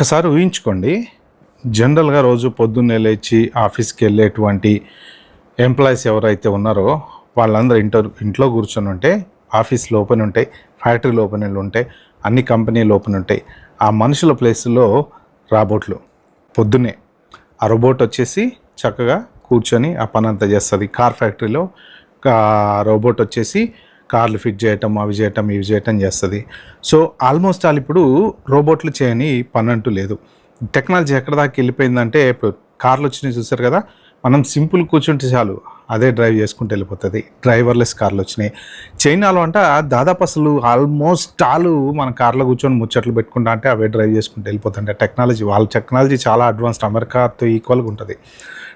ఒక్కసారి ఊహించుకోండి. జనరల్‌గా రోజు పొద్దున్నే లేచి ఆఫీస్‌కి వెళ్ళేటువంటి ఎంప్లాయీస్ ఎవరైతే ఉన్నారో వాళ్ళందరూ ఇంట్లో కూర్చొని ఉంటే ఆఫీస్‌లు ఓపెన్ ఉంటాయి, ఫ్యాక్టరీలు ఓపెన్‌లు ఉంటాయి, అన్ని కంపెనీలు ఓపెన్ ఉంటాయి. ఆ మనుషుల ప్లేస్‌లో రాబోట్లు పొద్దున్నే ఆ రోబోట్ వచ్చేసి చక్కగా కూర్చొని ఆ పని అంతా చేస్తుంది. కార్ ఫ్యాక్టరీలో రోబోట్ వచ్చేసి కార్లు ఫిట్ చేయటం, అవి చేయటం, ఇవి చేయటం చేస్తుంది. సో ఆల్మోస్ట్ ఆల్ ఇప్పుడు రోబోట్లు చేయని పని అంటూ లేదు. టెక్నాలజీ ఎక్కడ దాకా వెళ్ళిపోయిందంటే ఇప్పుడు కార్లు వచ్చినాయి చూసారు కదా, మనం సింపుల్ కూర్చుంటే చాలు అదే డ్రైవ్ చేసుకుంటూ వెళ్ళిపోతుంది. డ్రైవర్లెస్ కార్లు వచ్చినాయి. చైనాలో అంట దాదాపు అసలు ఆల్మోస్ట్ ఆల్ మన కార్లో కూర్చొని ముచ్చట్లు పెట్టుకుంటా అంటే అవే డ్రైవ్ చేసుకుంటూ వెళ్ళిపోతుంటే టెక్నాలజీ, వాళ్ళ టెక్నాలజీ చాలా అడ్వాన్స్డ్, అమెరికాతో ఈక్వల్గా ఉంటుంది.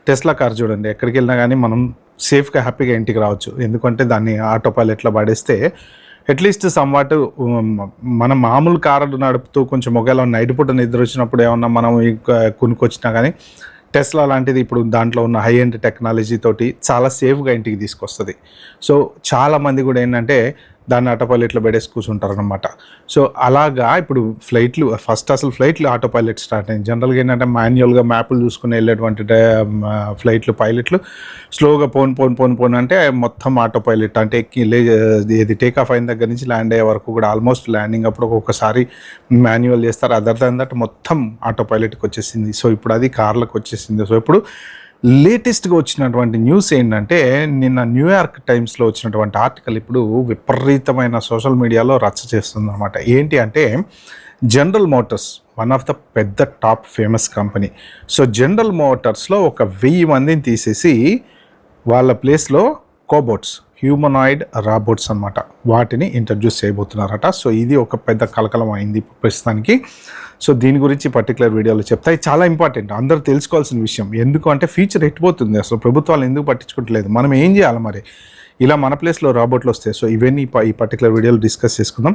టెస్లా కార్ చూడండి, ఎక్కడికి వెళ్ళినా కానీ మనం సేఫ్గా హ్యాపీగా ఇంటికి రావచ్చు. ఎందుకంటే దాన్ని ఆటో పైలట్లో పడేస్తే అట్లీస్ట్ సమ్వాట్ మనం మామూలు కార్లు నడుపుతూ కొంచెం ఒకవేళ నైట్ పూట నిద్ర వచ్చినప్పుడు ఏమన్నా మనం కొనుక్కొచ్చినా కానీ టెస్లా లాంటిది ఇప్పుడు దాంట్లో ఉన్న హై ఎండ్ టెక్నాలజీ తోటి చాలా సేఫ్గా ఇంటికి తీసుకొస్తుంది. సో చాలామంది కూడా ఏంటంటే దాన్ని ఆటో పైలట్లో పెట్టేసి కూర్చుంటారనమాట. సో అలాగా ఇప్పుడు ఫస్ట్ అసలు ఫ్లైట్లు ఆటో పైలట్ స్టార్ట్ అయింది. జనరల్గా ఏంటంటే మాన్యువల్గా మ్యాప్లు చూసుకుని వెళ్ళేటువంటి పైలట్లు స్లోగా పోను అంటే మొత్తం ఆటో పైలట్ అంటే ఇది టేక్ ఆఫ్ అయిన దగ్గర నుంచి ల్యాండ్ అయ్యే వరకు కూడా ఆల్మోస్ట్ ల్యాండింగ్ అప్పుడు ఒక్కొక్కసారి మాన్యువల్ చేస్తారు. అదర్ దాన్ దట్ మొత్తం ఆటో పైలట్కి వచ్చేసింది. సో ఇప్పుడు అది కార్లకు వచ్చేసింది. సో ఇప్పుడు లేటెస్ట్గా వచ్చినటువంటి న్యూస్ ఏంటంటే నిన్న న్యూయార్క్ టైమ్స్లో వచ్చినటువంటి ఆర్టికల్ ఇప్పుడు విపరీతమైన సోషల్ మీడియాలో రచ్చ చేస్తుంది అనమాట. ఏంటి అంటే General Motors, one of the పెద్ద top famous company. So General మోటార్స్లో 1000 మందిని తీసేసి వాళ్ళ ప్లేస్లో కోబోట్స్, హ్యూమనాయిడ్ రాబోట్స్ అనమాట, వాటిని ఇంట్రడ్యూస్ చేయబోతున్నారట. సో ఇది ఒక పెద్ద కలకలం అయింది ప్రస్తుతానికి. సో దీని గురించి పర్టికులర్ వీడియోలో చెప్తాయి. చాలా ఇంపార్టెంట్, అందరూ తెలుసుకోవాల్సిన విషయం. ఎందుకు అంటే ఫ్యూచర్ ఎట్టిపోతుంది, అసలు ప్రభుత్వాలు ఎందుకు పట్టించుకోవట్లేదు, మనం ఏం చేయాలి మరి ఇలా మన ప్లేస్లో రాబోట్లు వస్తాయి. సో ఇవన్నీ ఈ పర్టికులర్ వీడియోలో డిస్కస్ చేసుకుందాం.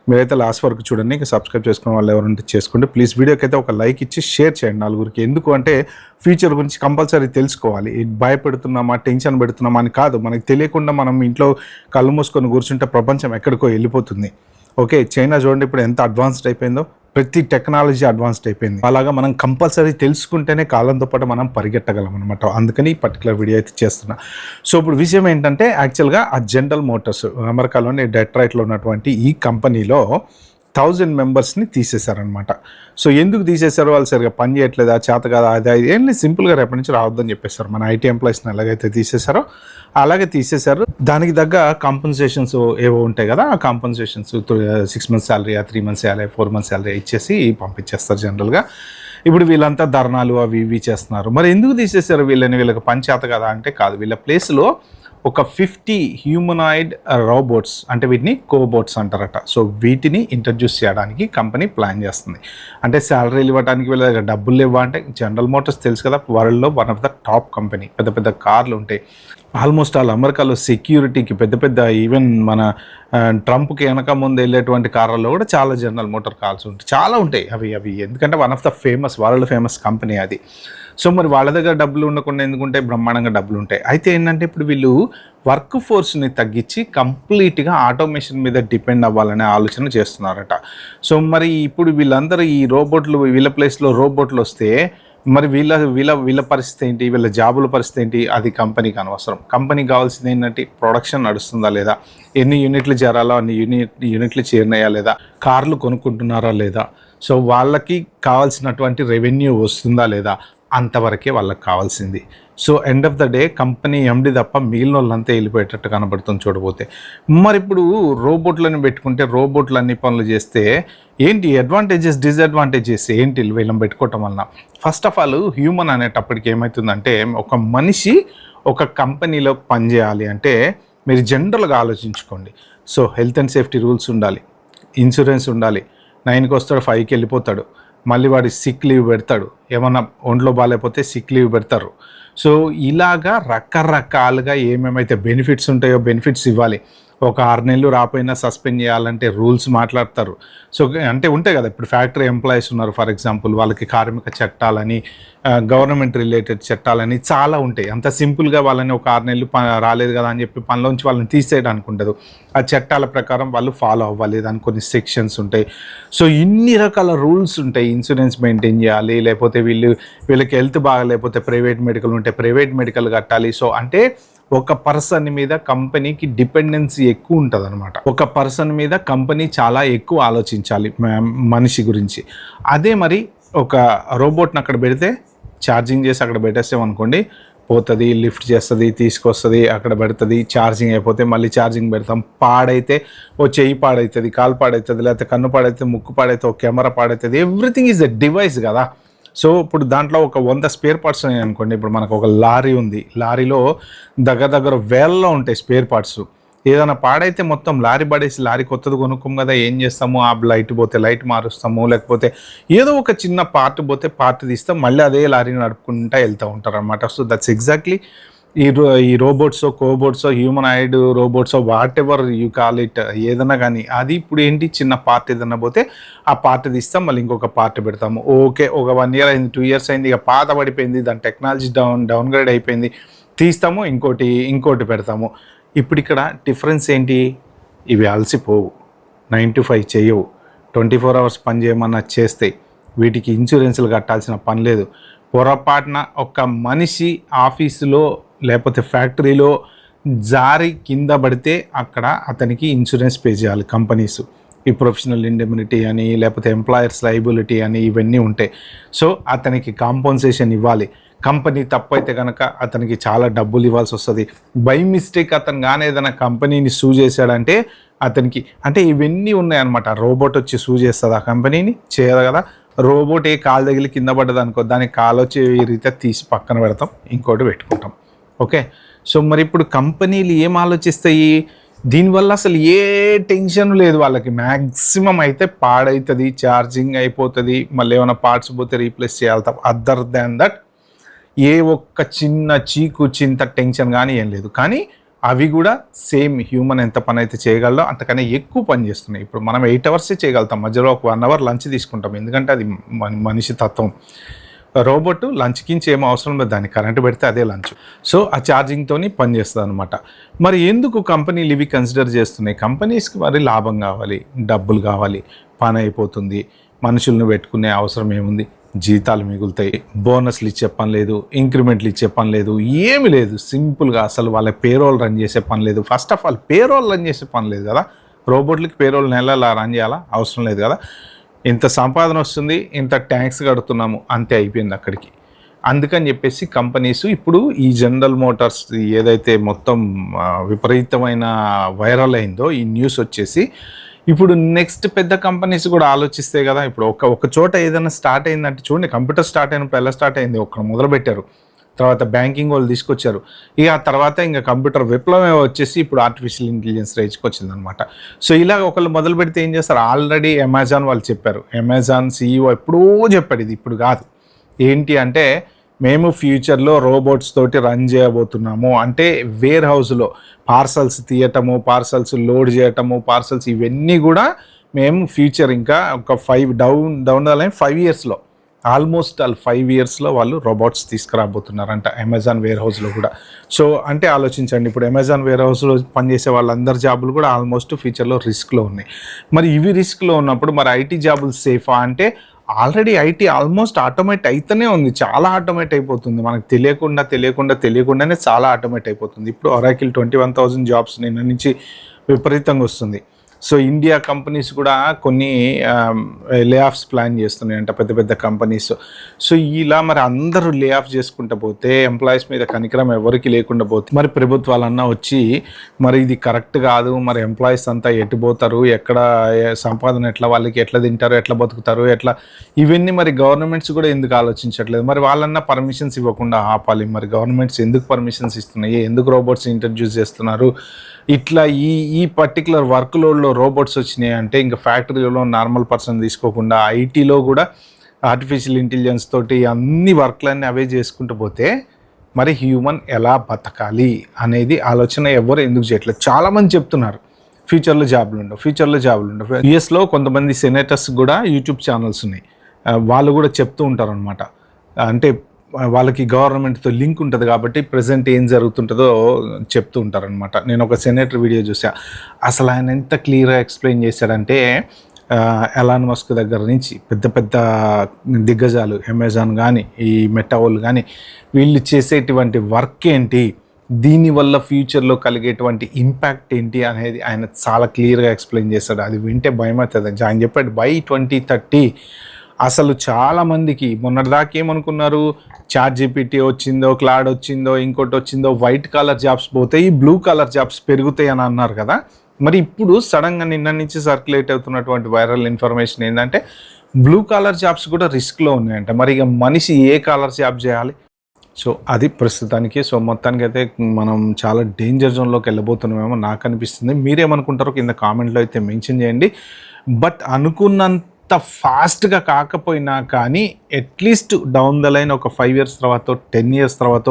మీరైతే లాస్ట్ వరకు చూడండి. ఇంకా సబ్స్క్రైబ్ చేసుకున్న వాళ్ళు ఎవరంటే చేసుకోండి. ప్లీజ్ వీడియోకి అయితే ఒక లైక్ ఇచ్చి షేర్ చేయండి నలుగురికి. ఎందుకు అంటే ఫ్యూచర్ గురించి కంపల్సరీ తెలుసుకోవాలి. భయపెడుతున్నామా, టెన్షన్ పెడుతున్నామా అని కాదు. మనకి తెలియకుండా మనం ఇంట్లో కళ్ళు మూసుకొని కూర్చుంటే ప్రపంచం ఎక్కడికో వెళ్ళిపోతుంది. ఓకే, చైనా చూడండి ఇప్పుడు ఎంత అడ్వాన్స్డ్ అయిపోయిందో, ప్రతి టెక్నాలజీ అడ్వాన్స్డ్ అయిపోయింది. అలాగా మనం కంపల్సరీ తెలుసుకుంటేనే కాలంతో పాటు మనం పరిగెట్టగలం అనమాట. అందుకని ఈ పర్టికులర్ వీడియో అయితే చేస్తున్నా. సో ఇప్పుడు విషయం ఏంటంటే యాక్చువల్గా ఆ జనరల్ మోటార్స్ అమెరికాలోని డెట్రాయిట్లో ఉన్నటువంటి ఈ కంపెనీలో 1000 మెంబర్స్ని తీసేశారనమాట. సో ఎందుకు తీసేశారు, వాళ్ళు సరిగా పని చేయట్లేదా, చేత కదా, అది ఏం లేదు, సింపుల్గా రేపటి నుంచి రావద్దని చెప్పేశారు. మన ఐటీ ఎంప్లాయీస్ని ఎలాగైతే తీసేశారో అలాగే తీసేశారు. దానికి తగ్గ కాంపన్సేషన్స్ ఏవో ఉంటాయి కదా, ఆ compensations 6 months salary, 3 months salary, 4 months salary ఇచ్చేసి పంపించేస్తారు జనరల్గా. ఇప్పుడు వీళ్ళంతా ధర్నాలు అవి ఇవి చేస్తున్నారు. మరి ఎందుకు తీసేశారు వీళ్ళకి పని చేత కదా అంటే కాదు, వీళ్ళ ప్లేస్లో ఒక 50 హ్యూమనాయిడ్ రోబోట్స్, అంటే వీటిని కోబోట్స్ అంటారట. సో వీటిని ఇంట్రడ్యూస్ చేయడానికి కంపెనీ ప్లాన్ చేస్తుంది. అంటే శాలరీలు ఇవ్వడానికి వీళ్ళ దగ్గర డబ్బులు ఇవ్వాలంటే జనరల్ మోటార్స్ తెలుసు కదా, వరల్డ్లో one of the top company. పెద్ద పెద్ద కార్లు ఉంటాయి. ఆల్మోస్ట్ ఆల్ అమెరికాలో సెక్యూరిటీకి పెద్ద ఈవెన్ మన ట్రంప్కి వెనక ముందు వెళ్ళేటువంటి కార్లలో కూడా చాలా జనరల్ మోటార్ కార్స్ ఉంటాయి, చాలా ఉంటాయి అవి ఎందుకంటే one of the world famous company అది. సో మరి వాళ్ళ దగ్గర డబ్బులు ఉండకుండా ఎందుకుంటే బ్రహ్మాండంగా డబ్బులు ఉంటాయి. అయితే ఏంటంటే ఇప్పుడు వీళ్ళు వర్క్ ఫోర్స్ని తగ్గించి కంప్లీట్గా ఆటోమేషన్ మీద డిపెండ్ అవ్వాలనే ఆలోచన చేస్తున్నారట. సో మరి ఇప్పుడు వీళ్ళందరూ ఈ రోబోట్లు, వీళ్ళ ప్లేస్లో రోబోట్లు వస్తే మరి వీళ్ళ పరిస్థితి ఏంటి, వీళ్ళ జాబుల పరిస్థితి ఏంటి, అది కంపెనీకి అనవసరం. కంపెనీకి కావాల్సింది ఏంటంటే ప్రొడక్షన్ నడుస్తుందా లేదా, ఎన్ని యూనిట్లు చేరాలో అన్ని యూనిట్లు చేరినాయా లేదా, కార్లు కొనుక్కుంటున్నారా లేదా, సో వాళ్ళకి కావాల్సినటువంటి రెవెన్యూ వస్తుందా లేదా, అంతవరకే వాళ్ళకి కావాల్సింది. So end of the day company MD తప్ప మిగిలిన వాళ్ళంతా వెళ్ళిపోయేటట్టు కనబడుతుంది చూడబోతే. మరి ఇప్పుడు రోబోట్లను పెట్టుకుంటే రోబోట్లు అన్ని పనులు చేస్తే ఏంటి అడ్వాంటేజెస్, డిసడ్వాంటేజెస్ ఏంటి వీళ్ళని పెట్టుకోవటం వలన? ఫస్ట్ ఆఫ్ ఆల్ హ్యూమన్ అనేటప్పటికి ఏమవుతుందంటే, ఒక మనిషి ఒక కంపెనీలో పనిచేయాలి అంటే మీరు జనరల్గా ఆలోచించుకోండి. So health and safety rules ఉండాలి, ఇన్సూరెన్స్ ఉండాలి, 9కి వస్తాడు 5కి వెళ్ళిపోతాడు, మళ్ళీ వాడి సిక్ లీవ్ పెడతాడు, ఏమన్నా ఒంట్లో బాగాలేకపోతే సిక్ లీవ్ పెడతారు. సో ఇలాగా రకరకాలుగా ఏమేమైతే బెనిఫిట్స్ ఉంటాయో బెనిఫిట్స్ ఇవ్వాలి. ఒక 6 నెలలు రాపోయినా సస్పెండ్ చేయాలంటే రూల్స్ మాట్లాడతారు. సో అంటే ఉంటాయి కదా, ఇప్పుడు ఫ్యాక్టరీ ఎంప్లాయీస్ ఉన్నారు ఫర్ ఎగ్జాంపుల్, వాళ్ళకి కార్మిక చట్టాలని గవర్నమెంట్ రిలేటెడ్ చట్టాలని చాలా ఉంటాయి. అంత సింపుల్గా వాళ్ళని ఒక 6 నెలలు రాలేదు కదా అని చెప్పి పనిలోంచి వాళ్ళని తీసేయడానికి ఉండదు. ఆ చట్టాల ప్రకారం వాళ్ళు ఫాలో అవ్వాలి, దానికి కొన్ని సెక్షన్స్ ఉంటాయి. సో ఇన్ని రకాల రూల్స్ ఉంటాయి. ఇన్సూరెన్స్ మెయింటైన్ చేయాలి, లేకపోతే వీళ్ళకి హెల్త్ బాగాలేకపోతే ప్రైవేట్ మెడికల్ ఉంటే ప్రైవేట్ మెడికల్ కట్టాలి. సో అంటే ఒక పర్సన్ మీద కంపెనీకి డిపెండెన్సీ ఎక్కువ ఉంటుంది అనమాట. ఒక పర్సన్ మీద కంపెనీ చాలా ఎక్కువ ఆలోచించాలి మనిషి గురించి. అదే మరి ఒక రోబోట్ని అక్కడ పెడితే, ఛార్జింగ్ చేసి అక్కడ పెట్టేస్తామనుకోండి, పోతుంది, లిఫ్ట్ చేస్తుంది, తీసుకొస్తుంది, అక్కడ పెడుతుంది, ఛార్జింగ్ అయిపోతే మళ్ళీ ఛార్జింగ్ పెడతాం. పాడైతే ఓ చెయ్యి పాడవుతుంది, కాలు పాడవుతుంది, లేకపోతే కన్ను పాడవుతుంది, ముక్కు పాడవుతుంది, ఒక కెమెరా పాడవుతుంది. ఎవ్రీథింగ్ ఈజ్ ఎ డివైస్ కదా. సో ఇప్పుడు దాంట్లో ఒక 100 స్పేర్ పార్ట్స్ ఉన్నాయి అనుకోండి. ఇప్పుడు మనకు ఒక లారీ ఉంది, లారీలో దగ్గర వేలలో ఉంటాయి స్పేర్ పార్ట్స్. ఏదైనా పాడైతే మొత్తం లారీ పడేసి లారీ కొత్తది కొనుక్కోం కదా, ఏం చేస్తాము, ఆ లైట్ పోతే లైట్ మారుస్తాము, లేకపోతే ఏదో ఒక చిన్న పార్ట్ పోతే పార్ట్ తీస్తాం, మళ్ళీ అదే లారీని నడుపుకుంటూ వెళ్తూ ఉంటారు అనమాట. సో దట్స్ ఎగ్జాక్ట్లీ ఈ robots, cobots, humanoid robots, whatever you call it, ఏదన్నా కానీ అది ఇప్పుడు ఏంటి, చిన్న పార్ట్ ఏదన్నా పోతే ఆ పార్ట్ తీస్తాం, మళ్ళీ ఇంకొక పార్ట్ పెడతాము. ఓకే, ఒక 1 year అయింది, 2 years అయింది, ఇక పాత పడిపోయింది, దాని టెక్నాలజీ డౌన్గ్రేడ్ అయిపోయింది, తీస్తాము, ఇంకోటి పెడతాము. ఇప్పుడు ఇక్కడ డిఫరెన్స్ ఏంటి, ఇవి అలసిపోవు, 9 to 5 చేయవు, 24 hours పని చేయమన్నా చేస్తాయి, వీటికి ఇన్సూరెన్స్లు కట్టాల్సిన పని లేదు. పొరపాటున ఒక మనిషి ఆఫీసులో లేకపోతే ఫ్యాక్టరీలో జారి కింద పడితే అక్కడ అతనికి ఇన్సూరెన్స్ పే చేయాలి కంపెనీస్. ఈ ప్రొఫెషనల్ ఇండెమ్నిటీ అని, లేకపోతే ఎంప్లాయర్స్ లయబిలిటీ అని, ఇవన్నీ ఉంటాయి. సో అతనికి కాంపన్సేషన్ ఇవ్వాలి. కంపెనీ తప్పైతే కనుక అతనికి చాలా డబ్బులు ఇవ్వాల్సి వస్తుంది. బై మిస్టేక్ అతను కానీ ఏదైనా కంపెనీని సూ చేశాడంటే అతనికి, అంటే ఇవన్నీ ఉన్నాయన్నమాట. రోబోట్ వచ్చి సూ చేస్తుంది ఆ కంపెనీని, చేయదు కదా. రోబోట్ కాలు తగిలి కింద పడ్డది అనుకో, దానికి కాలు వచ్చి ఈ రీతిగా తీసి పక్కన పెడతాం, ఇంకోటి పెట్టుకుంటాం. ఓకే, సో మరి ఇప్పుడు కంపెనీలు ఏం ఆలోచిస్తాయి, దీనివల్ల అసలు ఏ టెన్షన్ లేదు వాళ్ళకి. మ్యాక్సిమం అయితే పాడవుతుంది, ఛార్జింగ్ అయిపోతుంది, మళ్ళీ ఏమైనా పార్ట్స్ పోతే రీప్లేస్ చేయాలి. అదర్ దాన్ దట్ ఏ ఒక్క చిన్న చీకు చింత టెన్షన్ కానీ ఏం లేదు. కానీ అవి కూడా సేమ్ హ్యూమన్ ఎంత పని అయితే చేయగలదో అంతకన్నా ఎక్కువ పని చేస్తున్నాయి. ఇప్పుడు మనం 8 hours చేయగలుగుతాం, మధ్యలో ఒక 1 hour లంచ్ తీసుకుంటాం, ఎందుకంటే అది మనిషి తత్వం. రోబోట్ లంచ్కి ఏం అవసరం లేదు, దాన్ని కరెంటు పెడితే అదే లంచ్. సో ఆ ఛార్జింగ్తో పని చేస్తుంది అనమాట. మరి ఎందుకు కంపెనీలు ఇవి కన్సిడర్ చేస్తున్నాయి? కంపెనీస్కి మరి లాభం కావాలి, డబ్బులు కావాలి, పని అయిపోతుంది, మనుషులను పెట్టుకునే అవసరం ఏముంది, జీతాలు మిగులుతాయి, బోనస్లు ఇచ్చే పని లేదు, ఇంక్రిమెంట్లు ఇచ్చే పని లేదు, ఏమి లేదు. సింపుల్గా అసలు వాళ్ళ పేరోల్ రన్ చేసే పని లేదు. First of all payroll run చేసే పని లేదు కదా. రోబోట్లకి పేరోల్ నెలలా రన్ చేయాలా, అవసరం లేదు కదా. ఇంత సంపాదన వస్తుంది, ఇంత ట్యాక్స్ కడుతున్నాము, అంతే, అయిపోయింది అక్కడికి. అందుకని చెప్పేసి కంపెనీస్ ఇప్పుడు ఈ జనరల్ మోటార్స్ ఏదైతే మొత్తం విపరీతమైన వైరల్ అయిందో ఈ న్యూస్ వచ్చేసి, ఇప్పుడు నెక్స్ట్ పెద్ద కంపెనీస్ కూడా ఆలోచిస్తే కదా. ఇప్పుడు ఒక చోట ఏదైనా స్టార్ట్ అయిందంటే చూడండి, కంప్యూటర్ స్టార్ట్ అయినప్పుడు ఎలా స్టార్ట్ అయింది, ఒక మొదలు పెట్టారు, తర్వాత బ్యాంకింగ్ వాళ్ళు తీసుకొచ్చారు, ఇక ఆ తర్వాత ఇంకా కంప్యూటర్ విప్లవం వచ్చేసి ఇప్పుడు ఆర్టిఫిషియల్ ఇంటెలిజెన్స్ రేంజ్కి వచ్చింది అనమాట. సో ఇలా ఒకళ్ళు మొదలు పెడితే ఏం చేస్తారు, ఆల్రెడీ అమెజాన్ వాళ్ళు చెప్పారు, అమెజాన్ CEO ఎప్పుడూ చెప్పాడు, ఇది ఇప్పుడు కాదు. ఏంటి అంటే, మేము ఫ్యూచర్లో రోబోట్స్ తోటి రన్ చేయబోతున్నాము, అంటే వేర్ హౌస్లో పార్సల్స్ తీయటము, పార్సల్స్ లోడ్ చేయటము, పార్సల్స్ ఇవన్నీ కూడా మేము ఫ్యూచర్ ఇంకా ఒక 5 డౌన్ ద లైన్ 5 yearsలో, ఆల్మోస్ట్ 5 yearsలో వాళ్ళు రోబోట్స్ తీసుకురాబోతున్నారంట అమెజాన్ వేర్ హౌస్లో కూడా. సో అంటే ఆలోచించండి, ఇప్పుడు అమెజాన్ వేర్ హౌస్లో పనిచేసే వాళ్ళందరి జాబులు కూడా ఆల్మోస్ట్ ఫ్యూచర్లో రిస్క్లో ఉన్నాయి. మరి ఇవి రిస్క్లో ఉన్నప్పుడు మరి ఐటీ జాబులు సేఫా అంటే, ఆల్రెడీ ఐటీ ఆల్మోస్ట్ ఆటోమేట్ అయితేనే ఉంది, చాలా ఆటోమేట్ అయిపోతుంది, మనకు తెలియకుండానే చాలా ఆటోమేట్ అయిపోతుంది. ఇప్పుడు ఒరాకిల్ 21,000 జాబ్స్ నిన్న నుంచి విపరీతంగా వస్తుంది. సో ఇండియా కంపెనీస్ కూడా కొన్ని లే ఆఫ్స్ ప్లాన్ చేస్తున్నాయి అంట, పెద్ద పెద్ద కంపెనీస్. సో ఇలా మరి అందరూ లే ఆఫ్ చేసుకుంటూ పోతే, ఎంప్లాయీస్ మీద కనికరం ఎవరికి లేకుండా పోతే, మరి ప్రభుత్వాలన్నా వచ్చి మరి ఇది కరెక్ట్ కాదు, మరి ఎంప్లాయీస్ అంతా ఎటుపోతారు, ఎక్కడ సంపాదన ఎట్లా, వాళ్ళకి ఎట్లా తింటారు, ఎట్లా బతుకుతారు, ఎట్లా, ఇవన్నీ మరి గవర్నమెంట్స్ కూడా ఎందుకు ఆలోచించట్లేదు? మరి వాళ్ళన్నా పర్మిషన్స్ ఇవ్వకుండా ఆపాలి. మరి గవర్నమెంట్స్ ఎందుకు పర్మిషన్స్ ఇస్తున్నాయి, ఎందుకు రోబోట్స్ ఇంట్రడ్యూస్ చేస్తున్నారు? ఇట్లా ఈ పర్టికులర్ వర్క్ లోడ్లో రోబోట్స్ వచ్చినాయి అంటే, ఇంకా ఫ్యాక్టరీలో నార్మల్ పర్సన్ తీసుకోకుండా ఐటీలో కూడా ఆర్టిఫిషియల్ ఇంటెలిజెన్స్ తోటి అన్ని వర్క్లన్నీ అవే చేసుకుంటూ పోతే మరి హ్యూమన్ ఎలా బతకాలి అనేది ఆలోచన ఎవరు ఎందుకు చేయట్లేదు? చాలామంది చెప్తున్నారు, ఫ్యూచర్లో జాబ్లు ఉండవు. యూఎస్లో కొంతమంది సెనేటర్స్ కూడా యూట్యూబ్ ఛానల్స్ ఉన్నాయి. వాళ్ళు కూడా చెప్తూ ఉంటారు అనమాట. అంటే వాళ్ళకి గవర్నమెంట్తో లింక్ ఉంటుంది కాబట్టి ప్రజెంట్ ఏం జరుగుతుంటుందో చెప్తూ ఉంటారనమాట. నేను ఒక సెనేటర్ వీడియో చూసా. అసలు ఆయన ఎంత క్లియర్గా ఎక్స్ప్లెయిన్ చేశాడంటే ఎలాన్ మస్క్ దగ్గర నుంచి పెద్ద పెద్ద దిగ్గజాలు, అమెజాన్ కానీ, ఈ మెటావోల్ కానీ, వీళ్ళు చేసేటువంటి వర్క్ ఏంటి, దీనివల్ల ఫ్యూచర్లో కలిగేటువంటి ఇంపాక్ట్ ఏంటి అనేది ఆయన చాలా క్లియర్గా ఎక్స్ప్లెయిన్ చేశాడు. అది వింటే భయం అవుతుంది. ఆయన చెప్పాడు బై 2030 అసలు చాలామందికి మొన్నటిదాకా ఏమనుకున్నారు, ChatGPT వచ్చిందో, క్లాడ్ వచ్చిందో, ఇంకోటి వచ్చిందో, వైట్ కాలర్ జాబ్స్ పోతాయి, బ్లూ కాలర్ జాబ్స్ పెరుగుతాయి అని అన్నారు కదా. మరి ఇప్పుడు సడన్గా నిన్న నుంచి సర్క్యులేట్ అవుతున్నటువంటి వైరల్ ఇన్ఫర్మేషన్ ఏంటంటే బ్లూ కాలర్ జాబ్స్ కూడా రిస్క్లో ఉన్నాయంట. మరి ఇక మనిషి ఏ కాలర్ జాబ్ చేయాలి? సో అది ప్రస్తుతానికి. సో మొత్తానికి అయితే మనం చాలా డేంజర్ జోన్లోకి వెళ్ళబోతున్నామేమో నాకు అనిపిస్తుంది. మీరేమనుకుంటారో కింద కామెంట్లో అయితే మెన్షన్ చేయండి. బట్ అనుకున్నంత ఫాస్ట్గా కాకపోయినా కానీ అట్లీస్ట్ డౌన్ ద లైన్ ఒక 5 years తర్వాత, 10 years తర్వాత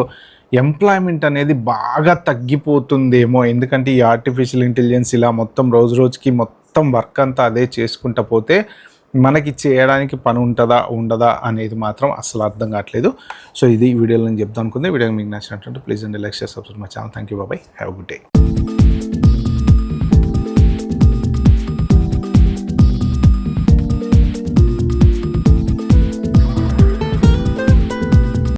ఎంప్లాయ్మెంట్ అనేది బాగా తగ్గిపోతుందేమో. ఎందుకంటే ఈ ఆర్టిఫిషియల్ ఇంటెలిజెన్స్ ఇలా మొత్తం రోజు రోజుకి మొత్తం వర్క్ అంతా అదే చేసుకుంటా పోతే మనకి చేయడానికి పని ఉంటుందా ఉండదా అనేది మాత్రం అసలు అర్థం కావట్లేదు. సో ఇది వీడియోలో నేను చెప్తాను అనుకుంది. వీడియో మీకు నచ్చినట్టు ప్లీజ్ అండి like, share, subscribe my channel. Thank you, bye, have a good day.